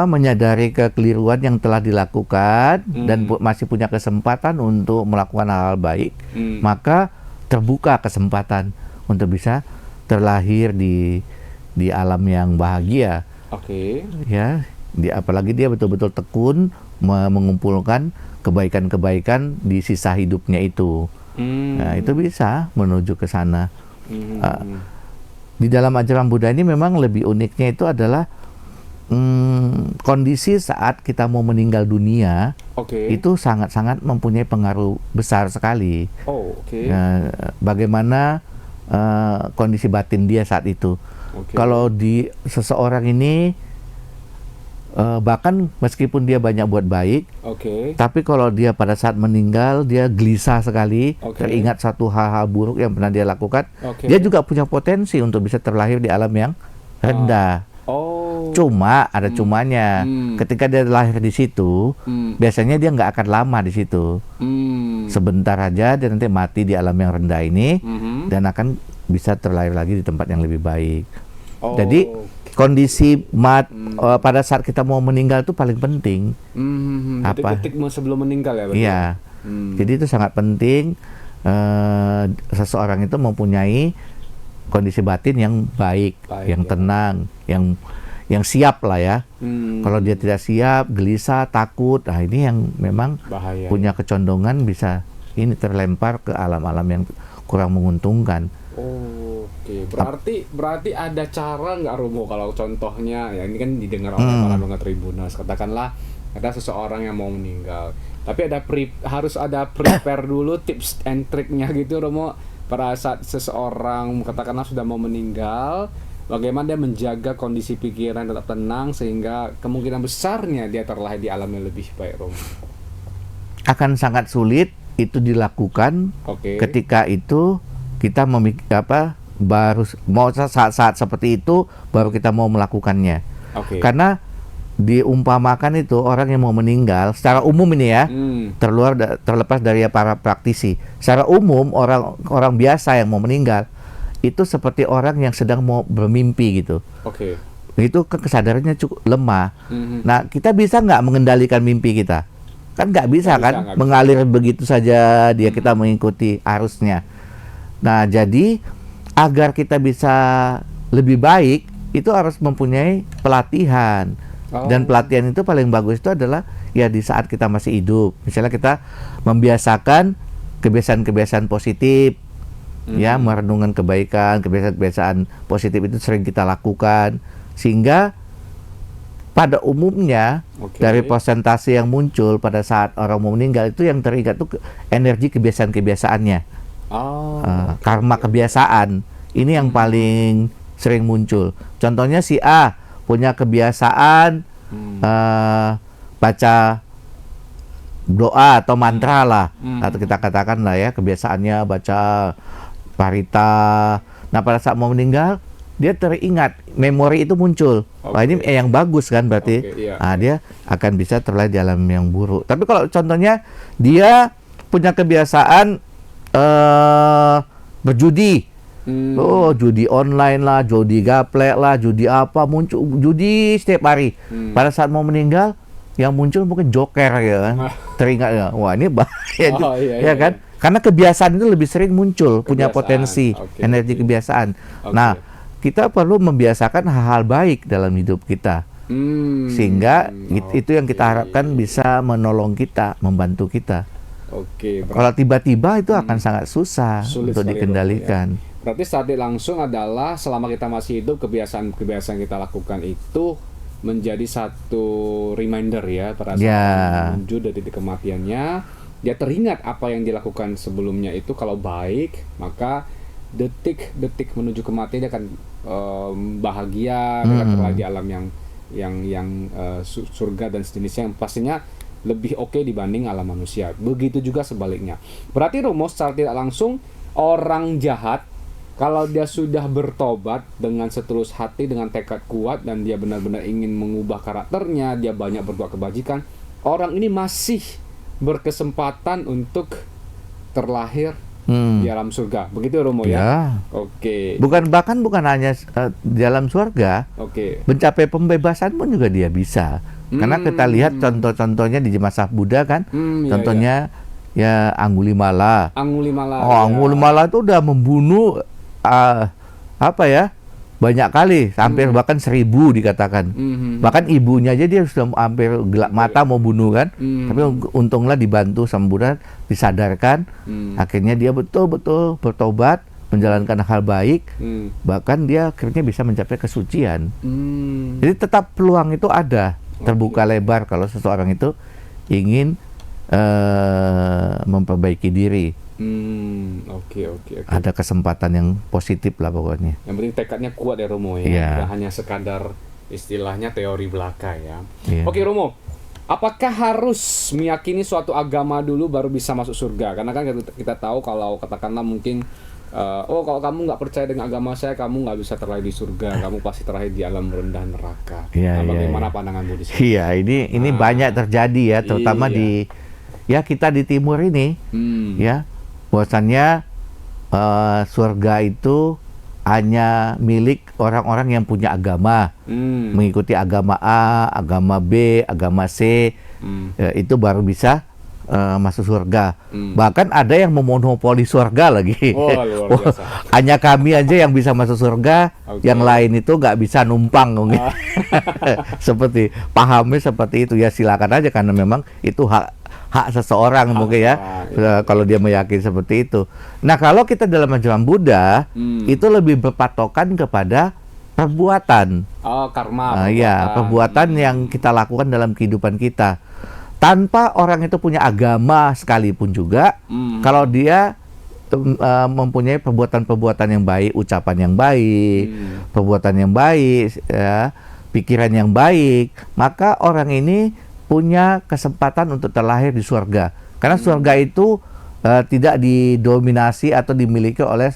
menyadari kekeliruan yang telah dilakukan dan masih punya kesempatan untuk melakukan hal-hal baik, maka terbuka kesempatan untuk bisa terlahir di alam yang bahagia. Ya, apalagi dia betul-betul tekun mengumpulkan kebaikan-kebaikan di sisa hidupnya itu. Nah, itu bisa menuju ke sana. Di dalam ajaran Buddha ini memang lebih uniknya itu adalah kondisi saat kita mau meninggal dunia, itu sangat-sangat mempunyai pengaruh besar sekali. Bagaimana kondisi batin dia saat itu. Kalau di seseorang ini bahkan meskipun dia banyak buat baik, tapi kalau dia pada saat meninggal dia gelisah sekali, teringat satu hal-hal buruk yang pernah dia lakukan, dia juga punya potensi untuk bisa terlahir di alam yang rendah. Cuma ada cumanya, ketika dia lahir di situ, biasanya dia nggak akan lama di situ. Sebentar aja dia nanti mati di alam yang rendah ini, dan akan bisa terlahir lagi di tempat yang lebih baik. Jadi kondisi pada saat kita mau meninggal itu paling penting. Detik-detik sebelum meninggal ya? Iya. Jadi itu sangat penting. Seseorang itu mempunyai kondisi batin yang baik, yang tenang, yang siap lah ya. Kalau dia tidak siap, gelisah, takut, nah ini yang memang bahaya, punya kecondongan bisa ini terlempar ke alam-alam yang kurang menguntungkan. Berarti ada cara nggak Romo kalau contohnya ya ini kan didengar oleh para pendengar Tribuners, katakanlah ada seseorang yang mau meninggal, tapi harus ada prepare dulu tips and triknya gitu Romo, pada saat seseorang katakanlah sudah mau meninggal, bagaimana dia menjaga kondisi pikiran tetap tenang sehingga kemungkinan besarnya dia terlahir di alam yang lebih baik Romo? Akan sangat sulit itu dilakukan ketika itu kita baru mau saat terseperti itu baru kita mau melakukannya. Karena diumpamakan itu orang yang mau meninggal secara umum ini ya, terlepas dari para praktisi, secara umum orang biasa yang mau meninggal itu seperti orang yang sedang mau bermimpi gitu. Itu kesadarannya cukup lemah. Nah, kita bisa nggak mengendalikan mimpi kita? Kan nggak bisa kan, mengalir begitu saja dia, kita mengikuti arusnya. Nah, jadi agar kita bisa lebih baik itu harus mempunyai pelatihan. Dan pelatihan itu paling bagus itu adalah ya di saat kita masih hidup. Misalnya kita membiasakan kebiasaan-kebiasaan positif, ya, merenungkan kebaikan, kebiasaan-kebiasaan positif itu sering kita lakukan, sehingga pada umumnya dari persentase yang muncul pada saat orang mau meninggal itu yang teringat itu energi kebiasaan-kebiasaannya. Karma kebiasaan ini yang paling sering muncul. Contohnya si A punya kebiasaan baca doa atau mantra lah, atau kita katakan lah ya, kebiasaannya baca Parita. Nah, pada saat mau meninggal, dia teringat, memori itu muncul. Wah, ini yang bagus kan berarti. Iya. Nah, dia akan bisa terlahir di alam yang buruk. Tapi kalau contohnya dia punya kebiasaan berjudi. Oh, judi online lah, judi gaplek lah, judi apa, muncul judi setiap hari. Pada saat mau meninggal, yang muncul mungkin joker ya kan. Teringat ya. Wah, ini bahaya juga, ya kan? Karena kebiasaan itu lebih sering muncul, punya potensi, energi kebiasaan. Nah, kita perlu membiasakan hal-hal baik dalam hidup kita. Sehingga itu yang kita harapkan bisa menolong kita, membantu kita. Kalau tiba-tiba itu akan sangat susah untuk dikendalikan. Berarti strategi langsung adalah selama kita masih hidup, kebiasaan-kebiasaan kita lakukan itu menjadi satu reminder ya pada saat menuju dari titik kematiannya. Dia teringat apa yang dilakukan sebelumnya itu. Kalau baik, maka detik-detik menuju kematian dia akan bahagia, kita terlahir di alam yang surga dan sejenisnya, yang pastinya lebih oke dibanding alam manusia. Begitu juga sebaliknya. Berarti rumus secara tidak langsung, orang jahat kalau dia sudah bertobat dengan setulus hati, dengan tekad kuat, dan dia benar-benar ingin mengubah karakternya, dia banyak berbuat kebajikan, orang ini masih berkesempatan untuk terlahir di alam surga. Begitu Romo ya? Bukan hanya di alam surga, mencapai pembebasan pun juga dia bisa. Karena kita lihat contoh-contohnya di masa Buddha kan, contohnya ya Angulimala. Angulimala itu udah membunuh banyak kali, hampir bahkan 1000 dikatakan. Bahkan ibunya aja dia sudah hampir gelap mata mau bunuh kan. Tapi untunglah dibantu sama Buddha, disadarkan. Akhirnya dia betul-betul bertobat, menjalankan hal baik. Bahkan dia akhirnya bisa mencapai kesucian. Jadi tetap peluang itu ada, terbuka lebar kalau seseorang itu ingin memperbaiki diri. Ada kesempatan yang positif lah pokoknya. Yang penting tekadnya kuat ya Romo ya. Tidak hanya sekadar istilahnya teori belaka ya. Oke Romo, apakah harus meyakini suatu agama dulu baru bisa masuk surga? Karena kan kita tahu kalau katakanlah mungkin kalau kamu nggak percaya dengan agama saya, kamu nggak bisa terlahir di surga, kamu pasti terlahir di alam rendah neraka. Bagaimana pandangan Buddhis? Ini banyak terjadi ya, terutama di kita di timur ini, ya. Bahwasannya surga itu hanya milik orang-orang yang punya agama, mengikuti agama A, agama B, agama C, itu baru bisa masuk surga. Bahkan ada yang memonopoli surga lagi. Luar biasa. Hanya kami aja yang bisa masuk surga, yang lain itu nggak bisa numpang. Seperti pahamnya seperti itu ya, silakan aja karena memang itu hak seseorang mungkin ya, kalau dia meyakini seperti itu. Nah, kalau kita dalam ajaran Buddha itu lebih berpatokan kepada perbuatan. Karma. Perbuatan yang kita lakukan dalam kehidupan kita. Tanpa orang itu punya agama sekalipun juga, kalau dia mempunyai perbuatan-perbuatan yang baik, ucapan yang baik, perbuatan yang baik, pikiran yang baik, maka orang ini punya kesempatan untuk terlahir di surga. Karena surga itu tidak didominasi atau dimiliki oleh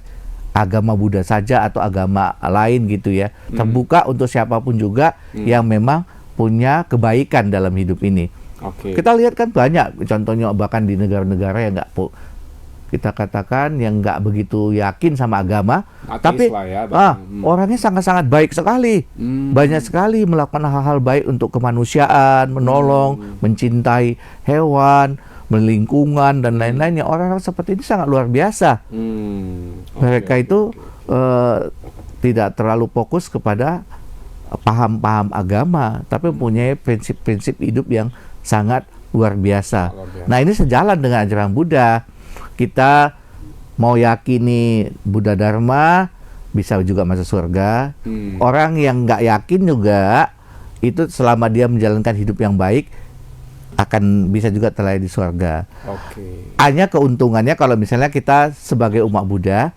agama Buddha saja atau agama lain gitu ya. Terbuka untuk siapapun juga yang memang punya kebaikan dalam hidup ini. Kita lihat kan banyak contohnya, bahkan di negara-negara yang kita katakan yang nggak begitu yakin sama agama, tapi orangnya sangat-sangat baik sekali, banyak sekali melakukan hal-hal baik untuk kemanusiaan, menolong, mencintai hewan, lingkungan dan lain-lainnya. Orang-orang seperti ini sangat luar biasa. Mereka itu tidak terlalu fokus kepada paham-paham agama, tapi mempunyai prinsip-prinsip hidup yang sangat luar biasa. Nah, ini sejalan dengan ajaran Buddha. Kita mau yakini Buddha Dharma bisa juga masuk surga. Orang yang nggak yakin juga itu selama dia menjalankan hidup yang baik akan bisa juga terlahir di surga. Hanya keuntungannya kalau misalnya kita sebagai umat Buddha,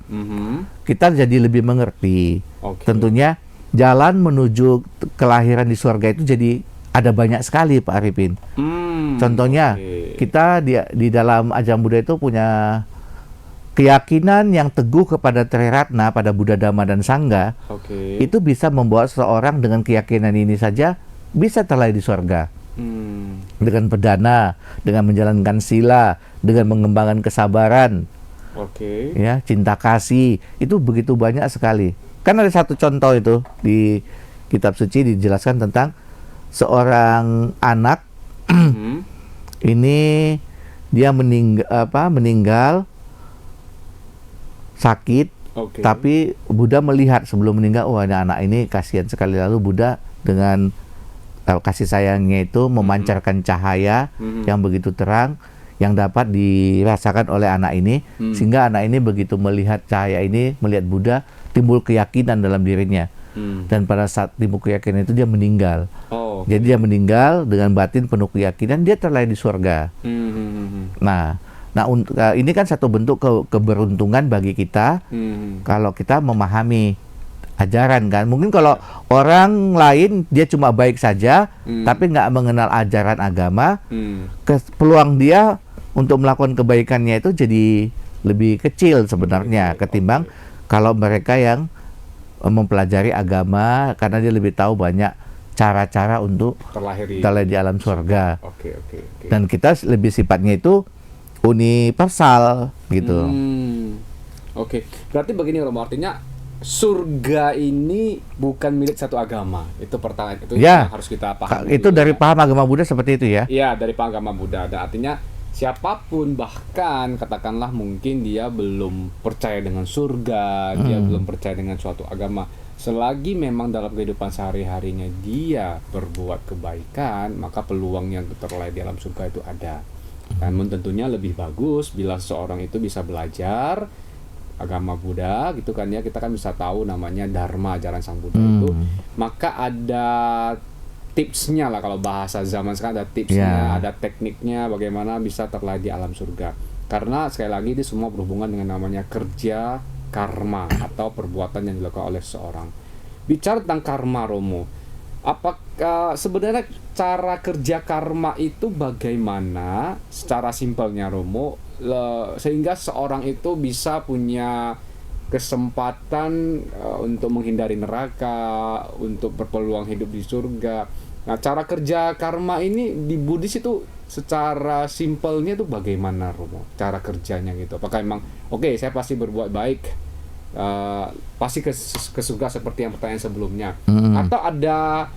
kita jadi lebih mengerti. Tentunya jalan menuju kelahiran di surga itu jadi ada banyak sekali Pak Arifin. Contohnya kita di dalam ajaran Buddha itu punya keyakinan yang teguh kepada Triratna, pada Buddha, Dhamma, dan Sangha, Oke. itu bisa membawa seseorang dengan keyakinan ini saja bisa terlahir di surga. Dengan pedana, dengan menjalankan sila, dengan mengembangkan kesabaran, Oke. ya, cinta kasih, itu begitu banyak sekali. Kan ada satu contoh itu di kitab suci dijelaskan tentang seorang anak ini dia meninggal sakit, Oke. tapi Buddha melihat sebelum meninggal, wah, ini anak ini kasihan sekali. Lalu Buddha dengan kasih sayangnya itu memancarkan cahaya yang begitu terang yang dapat dirasakan oleh anak ini, sehingga anak ini begitu melihat cahaya ini, melihat Buddha, timbul keyakinan dalam dirinya. Dan pada saat timbul keyakinan itu dia meninggal. Oh. Jadi dia meninggal dengan batin penuh keyakinan, dia terlahir di surga. Nah, ini kan satu bentuk keberuntungan bagi kita kalau kita memahami ajaran kan. Mungkin kalau orang lain dia cuma baik saja tapi nggak mengenal ajaran agama, peluang dia untuk melakukan kebaikannya itu jadi lebih kecil sebenarnya ketimbang kalau mereka yang mempelajari agama, karena dia lebih tahu banyak cara-cara untuk terlahir di alam surga. Dan kita lebih sifatnya itu universal gitu. Oke. Berarti begini Romo, artinya surga ini bukan milik satu agama. Itu pertanyaan itu Ya, yang harus kita pahami. Itu dulu, dari ya. paham agama Buddha seperti itu ya. Iya, dari paham agama Buddha. Dan artinya siapapun, bahkan katakanlah mungkin dia belum percaya dengan surga, dia belum percaya dengan suatu agama, selagi memang dalam kehidupan sehari-harinya dia berbuat kebaikan, maka peluang yang terlahir di alam surga itu ada. Namun tentunya lebih bagus bila seseorang itu bisa belajar agama Buddha gitu kan ya, kita kan bisa tahu namanya Dharma, ajaran Sang Buddha itu, maka ada tipsnya lah, kalau bahasa zaman sekarang ada tipsnya, ada tekniknya bagaimana bisa terlahir di alam surga. Karena sekali lagi ini semua berhubungan dengan namanya kerja karma atau perbuatan yang dilakukan oleh seseorang. Bicara tentang karma Romo, apakah sebenarnya cara kerja karma itu bagaimana secara simpelnya Romo, sehingga seorang itu bisa punya kesempatan untuk menghindari neraka, untuk berpeluang hidup di surga. Nah, cara kerja karma ini di Buddhis itu secara simpelnya itu bagaimana Romo? Cara kerjanya gitu. Apakah emang oke, saya pasti berbuat baik, pasti ke surga seperti yang pertanyaan sebelumnya, atau ada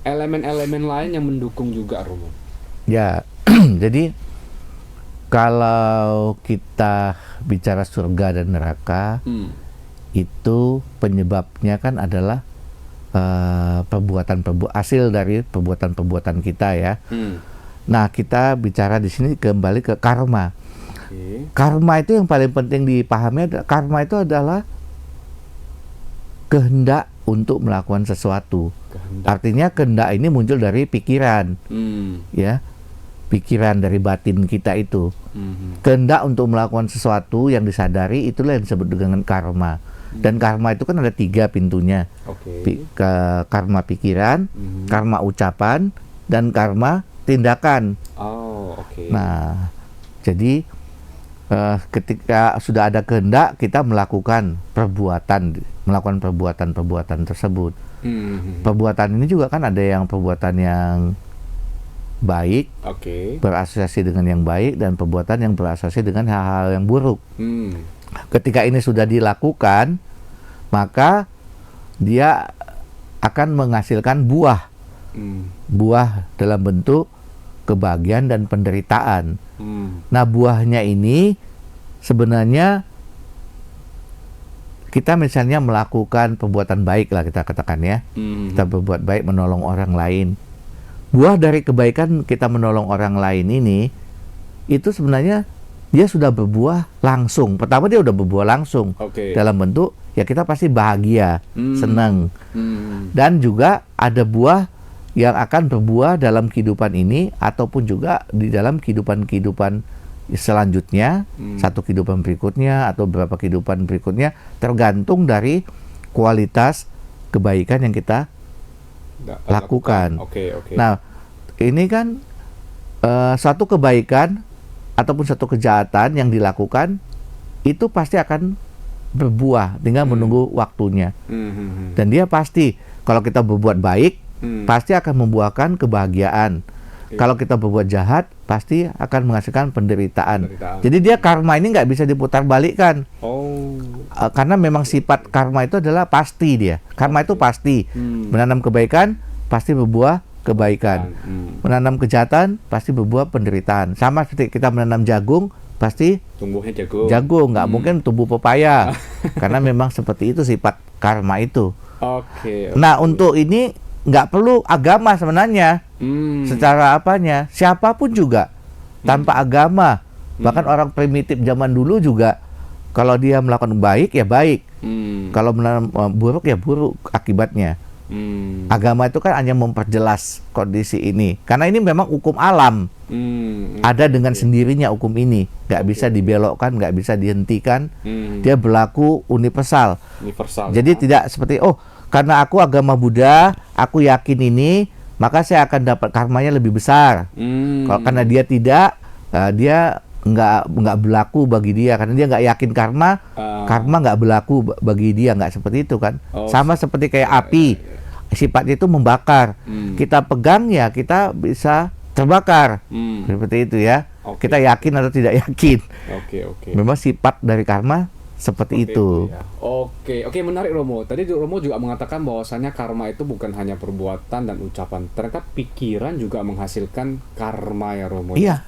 elemen-elemen lain yang mendukung juga Romo? Ya, jadi kalau kita bicara surga dan neraka, itu penyebabnya kan adalah hasil dari perbuatan-perbuatan kita ya. Nah, kita bicara di sini kembali ke karma. Karma itu yang paling penting dipahami. Karma itu adalah kehendak untuk melakukan sesuatu. Artinya kehendak ini muncul dari pikiran, ya, pikiran dari batin kita itu. Kehendak untuk melakukan sesuatu yang disadari, itulah yang disebut dengan karma. Dan karma itu kan ada 3 pintunya. Karma pikiran, karma ucapan, dan karma tindakan. Nah, jadi ketika sudah ada kehendak, kita melakukan perbuatan tersebut. Perbuatan ini juga kan ada yang perbuatan yang baik, berasosiasi dengan yang baik, dan perbuatan yang berasosiasi dengan hal-hal yang buruk. Ketika ini sudah dilakukan, maka dia akan menghasilkan buah dalam bentuk kebahagiaan dan penderitaan. Nah, buahnya ini sebenarnya kita misalnya melakukan perbuatan baik lah, kita katakan ya, kita berbuat baik, menolong orang lain. Buah dari kebaikan kita menolong orang lain ini, itu sebenarnya dia sudah berbuah langsung. Pertama dia udah berbuah langsung dalam bentuk ya kita pasti bahagia, senang. Dan juga ada buah yang akan berbuah dalam kehidupan ini ataupun juga di dalam kehidupan selanjutnya, satu kehidupan berikutnya atau beberapa kehidupan berikutnya, tergantung dari kualitas kebaikan yang kita lakukan. Nah, ini kan satu kebaikan ataupun satu kejahatan yang dilakukan itu pasti akan berbuah, tinggal menunggu waktunya. Dan dia pasti kalau kita berbuat baik pasti akan membuahkan kebahagiaan. Kalau kita berbuat jahat pasti akan menghasilkan penderitaan. Jadi dia karma ini nggak bisa diputar balikkan. Karena memang sifat karma itu adalah pasti dia. Karma itu pasti. Menanam kebaikan pasti berbuah kebaikan. Menanam kejahatan pasti berbuah penderitaan. Sama seperti kita menanam jagung pasti tumbuhnya jagung. Jagung nggak mungkin tumbuh pepaya. Karena memang seperti itu sifat karma itu. Nah untuk ini nggak perlu agama sebenarnya. Secara apanya, siapapun juga tanpa agama, bahkan orang primitif zaman dulu juga kalau dia melakukan baik ya baik, kalau buruk ya buruk akibatnya. Agama itu kan hanya memperjelas kondisi ini, karena ini memang hukum alam, ada dengan sendirinya hukum ini, nggak bisa dibelokkan, nggak bisa dihentikan, dia berlaku universal. Jadi tidak seperti karena aku agama Buddha, aku yakin ini, maka saya akan dapat karmanya lebih besar. Kalau karena dia tidak, dia nggak berlaku bagi dia, karena dia nggak yakin karma nggak berlaku bagi dia, nggak seperti itu kan. Sama seperti kayak api, sifatnya itu membakar. Kita pegang ya kita bisa terbakar, seperti itu ya. Kita yakin atau tidak yakin. Memang sifat dari karma seperti itu. Ya. Oke, menarik Romo. Tadi Romo juga mengatakan bahwasanya karma itu bukan hanya perbuatan dan ucapan. Ternyata pikiran juga menghasilkan karma ya Romo. Iya.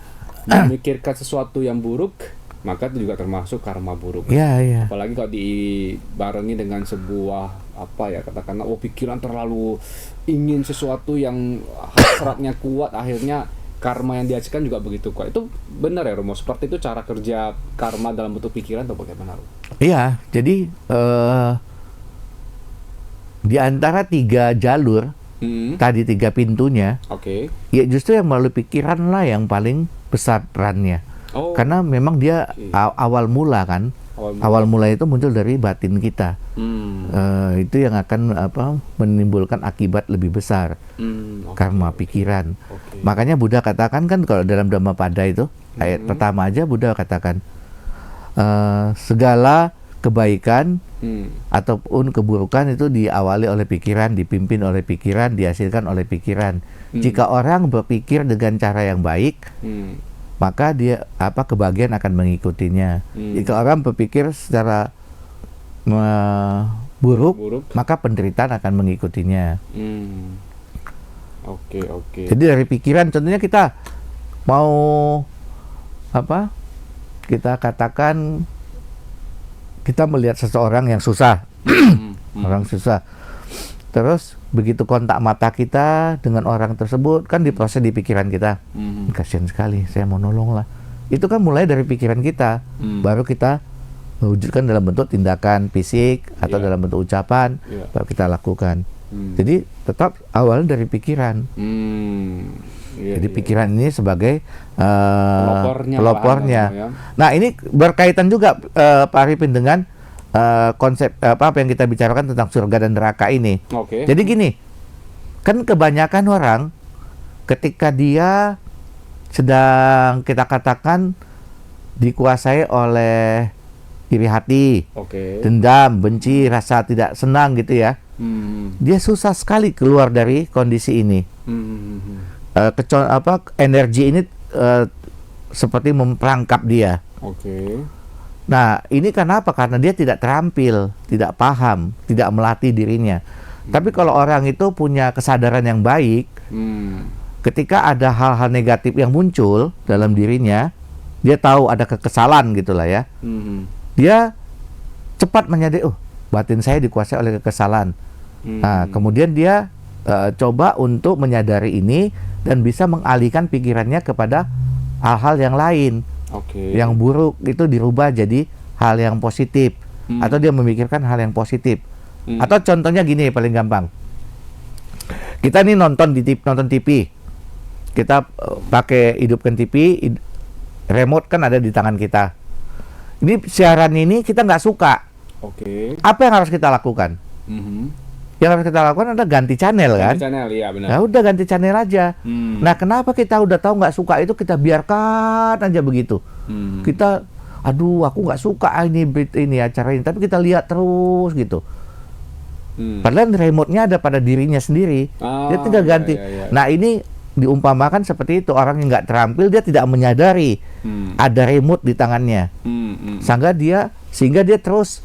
Memikirkan sesuatu yang buruk, maka itu juga termasuk karma buruk. Iya. Apalagi kalau dibarengi dengan sebuah katakanlah pikiran terlalu ingin sesuatu yang hasratnya kuat, akhirnya karma yang dihasilkan juga begitu kuat. Itu benar ya Romo? Seperti itu cara kerja karma dalam bentuk pikiran atau bagaimana? Iya, jadi di antara 3 jalur tadi 3 pintunya, ya justru yang melalui pikiran lah yang paling besar perannya. Karena memang dia awal mula kan. Awal mula itu muncul dari batin kita. Itu yang akan menimbulkan akibat lebih besar, karma pikiran. Makanya Buddha katakan kan kalau dalam Dhammapada itu ayat pertama aja Buddha katakan segala kebaikan ataupun keburukan itu diawali oleh pikiran, dipimpin oleh pikiran, dihasilkan oleh pikiran. Jika orang berpikir dengan cara yang baik, maka dia kebahagiaan akan mengikutinya. Jika orang berpikir secara buruk, maka penderitaan akan mengikutinya. Jadi dari pikiran, contohnya kita mau kita katakan kita melihat seseorang yang susah, orang susah. Terus begitu kontak mata kita dengan orang tersebut kan diproses di pikiran kita. Kasihan sekali, saya mau nolong lah. Itu kan mulai dari pikiran kita, baru kita mewujudkan dalam bentuk tindakan fisik atau dalam bentuk ucapan, baru kita lakukan. Jadi tetap awalnya dari pikiran. Jadi pikiran ini sebagai pelopornya. Nah ini berkaitan juga Pak Arifin dengan konsep apa yang kita bicarakan tentang surga dan neraka ini. Jadi gini, kan kebanyakan orang ketika dia sedang kita katakan dikuasai oleh iri hati, dendam, benci, rasa tidak senang gitu ya, dia susah sekali keluar dari kondisi ini. Energi ini seperti memperangkap dia. Nah, ini kenapa? Karena dia tidak terampil, tidak paham, tidak melatih dirinya. Tapi kalau orang itu punya kesadaran yang baik, ketika ada hal-hal negatif yang muncul dalam dirinya, dia tahu ada kekesalan gitulah ya. Dia cepat menyadari, batin saya dikuasai oleh kekesalan. Nah, kemudian dia coba untuk menyadari ini dan bisa mengalihkan pikirannya kepada hal-hal yang lain. Yang buruk itu dirubah jadi hal yang positif, atau dia memikirkan hal yang positif. Atau contohnya gini paling gampang, kita nih nonton TV, kita pakai hidupkan TV, remote kan ada di tangan kita. Ini siaran ini kita nggak suka. Apa yang harus kita lakukan? Yang harus kita lakukan adalah ganti channel kan? Ganti channel, iya benar. Nah udah ganti channel aja. Nah kenapa kita udah tahu nggak suka itu kita biarkan aja begitu. Kita aduh aku nggak suka ini acara ini, tapi kita lihat terus gitu. Padahal remote-nya ada pada dirinya sendiri. Dia tinggal ganti. Nah, ini diumpamakan seperti itu, orang yang nggak terampil dia tidak menyadari ada remote di tangannya. Sehingga dia terus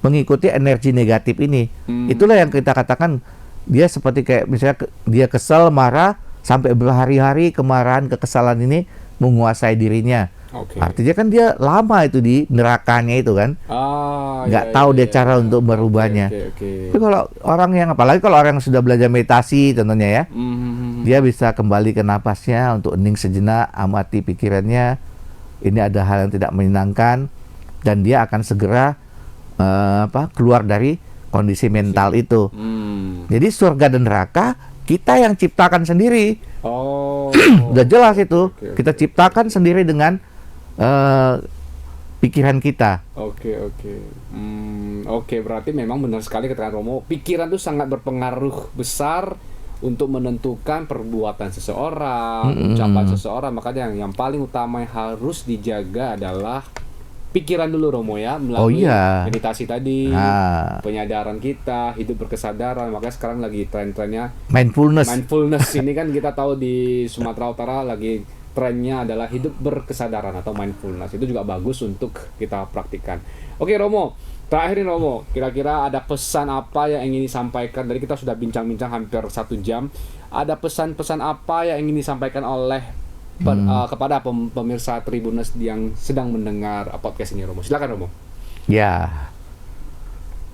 mengikuti energi negatif ini. Itulah yang kita katakan dia seperti kayak misalnya dia kesal, marah sampai berhari-hari, kemarahan, kekesalan ini menguasai dirinya. Artinya kan dia lama itu di nerakanya itu kan, nggak tahu dia cara untuk merubahnya. Tapi kalau orang yang, apalagi kalau orang yang sudah belajar meditasi tentunya ya, dia bisa kembali ke napasnya untuk hening sejenak, amati pikirannya. Ini ada hal yang tidak menyenangkan dan dia akan segera keluar dari kondisi mental itu. Jadi surga dan neraka kita yang ciptakan sendiri. Udah jelas itu. Kita ciptakan sendiri dengan pikiran kita. Oke, berarti memang benar sekali keterangan Romo. Pikiran itu sangat berpengaruh besar untuk menentukan perbuatan seseorang, ucapan seseorang. Makanya yang paling utama yang harus dijaga adalah pikiran dulu Romo ya, melalui meditasi tadi, penyadaran kita, hidup berkesadaran. Makanya sekarang lagi tren-trennya mindfulness. Ini kan kita tahu di Sumatera Utara lagi trennya adalah hidup berkesadaran atau mindfulness. Itu juga bagus untuk kita praktikkan. Oke Romo, terakhir nih Romo, kira-kira ada pesan apa yang ingin disampaikan? Dari kita sudah bincang-bincang hampir 1 jam. Ada pesan-pesan apa yang ingin disampaikan oleh kepada pemirsa Tribuners yang sedang mendengar podcast ini Romo? Silakan Romo. Ya,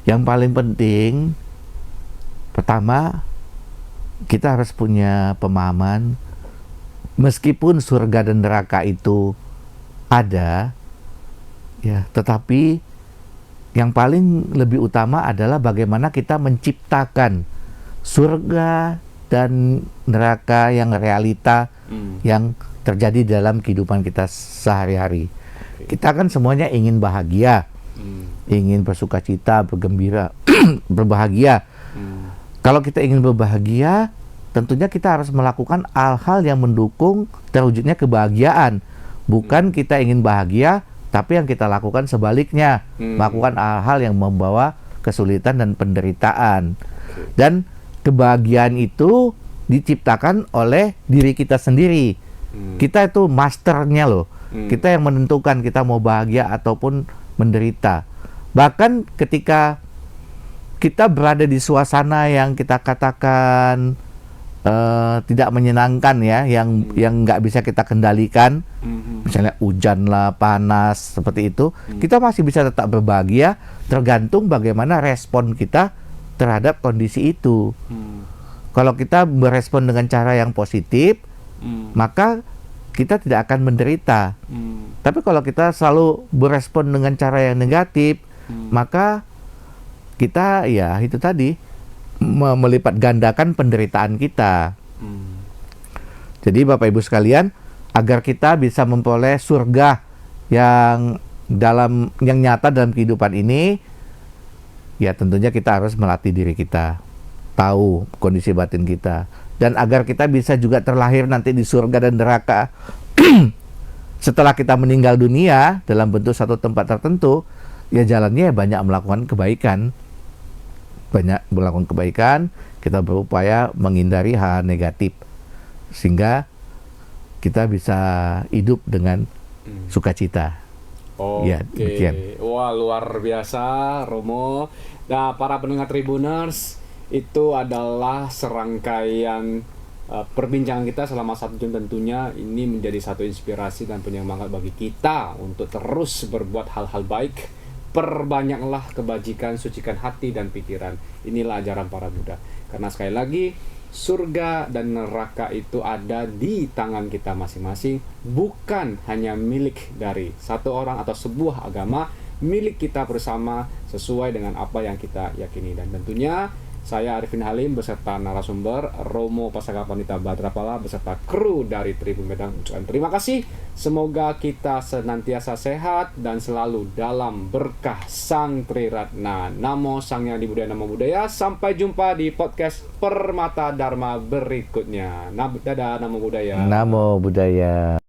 yang paling penting pertama kita harus punya pemahaman meskipun surga dan neraka itu ada, ya, tetapi yang paling lebih utama adalah bagaimana kita menciptakan surga dan neraka yang realita yang terjadi dalam kehidupan kita sehari-hari. Kita kan semuanya ingin bahagia, ingin bersukacita, bergembira, berbahagia. Kalau kita ingin berbahagia, tentunya kita harus melakukan hal-hal yang mendukung terwujudnya kebahagiaan. Bukan kita ingin bahagia, tapi yang kita lakukan sebaliknya, melakukan hal-hal yang membawa kesulitan dan penderitaan. Dan kebahagiaan itu diciptakan oleh diri kita sendiri. Kita itu masternya loh. Kita yang menentukan kita mau bahagia ataupun menderita. Bahkan ketika kita berada di suasana yang kita katakan tidak menyenangkan ya, yang nggak bisa kita kendalikan, misalnya hujan lah, panas seperti itu, kita masih bisa tetap berbahagia, tergantung bagaimana respon kita terhadap kondisi itu. Kalau kita berespon dengan cara yang positif, maka kita tidak akan menderita. Tapi kalau kita selalu berespon dengan cara yang negatif, maka kita ya itu tadi melipat gandakan penderitaan kita. Jadi Bapak Ibu sekalian, agar kita bisa memperoleh surga yang nyata dalam kehidupan ini, ya tentunya kita harus melatih diri kita, tahu kondisi batin kita, dan agar kita bisa juga terlahir nanti di surga dan neraka setelah kita meninggal dunia dalam bentuk satu tempat tertentu, ya jalannya banyak melakukan kebaikan. Kita berupaya menghindari hal negatif sehingga kita bisa hidup dengan sukacita. Ya, demikian. Wah, luar biasa Romo. Nah, para pendengar Tribuners, itu adalah serangkaian perbincangan kita selama 1 jam. Tentunya ini menjadi satu inspirasi dan penyemangat bagi kita untuk terus berbuat hal-hal baik. Perbanyaklah kebajikan, sucikan hati dan pikiran. Inilah ajaran para Buddha. Karena sekali lagi, surga dan neraka itu ada di tangan kita masing-masing, bukan hanya milik dari satu orang atau sebuah agama, milik kita bersama sesuai dengan apa yang kita yakini. Dan tentunya saya Arifin Halim beserta narasumber Romo Pasaka Pandita Badrapala beserta kru dari Tribun Medan ucapkan terima kasih. Semoga kita senantiasa sehat dan selalu dalam berkah Sang Triratna. Namo Sang Hyang Adibudaya Namo Buddhaya. Sampai jumpa di podcast Permata Dharma berikutnya. Dadah, Namo Buddhaya. Namo Buddhaya.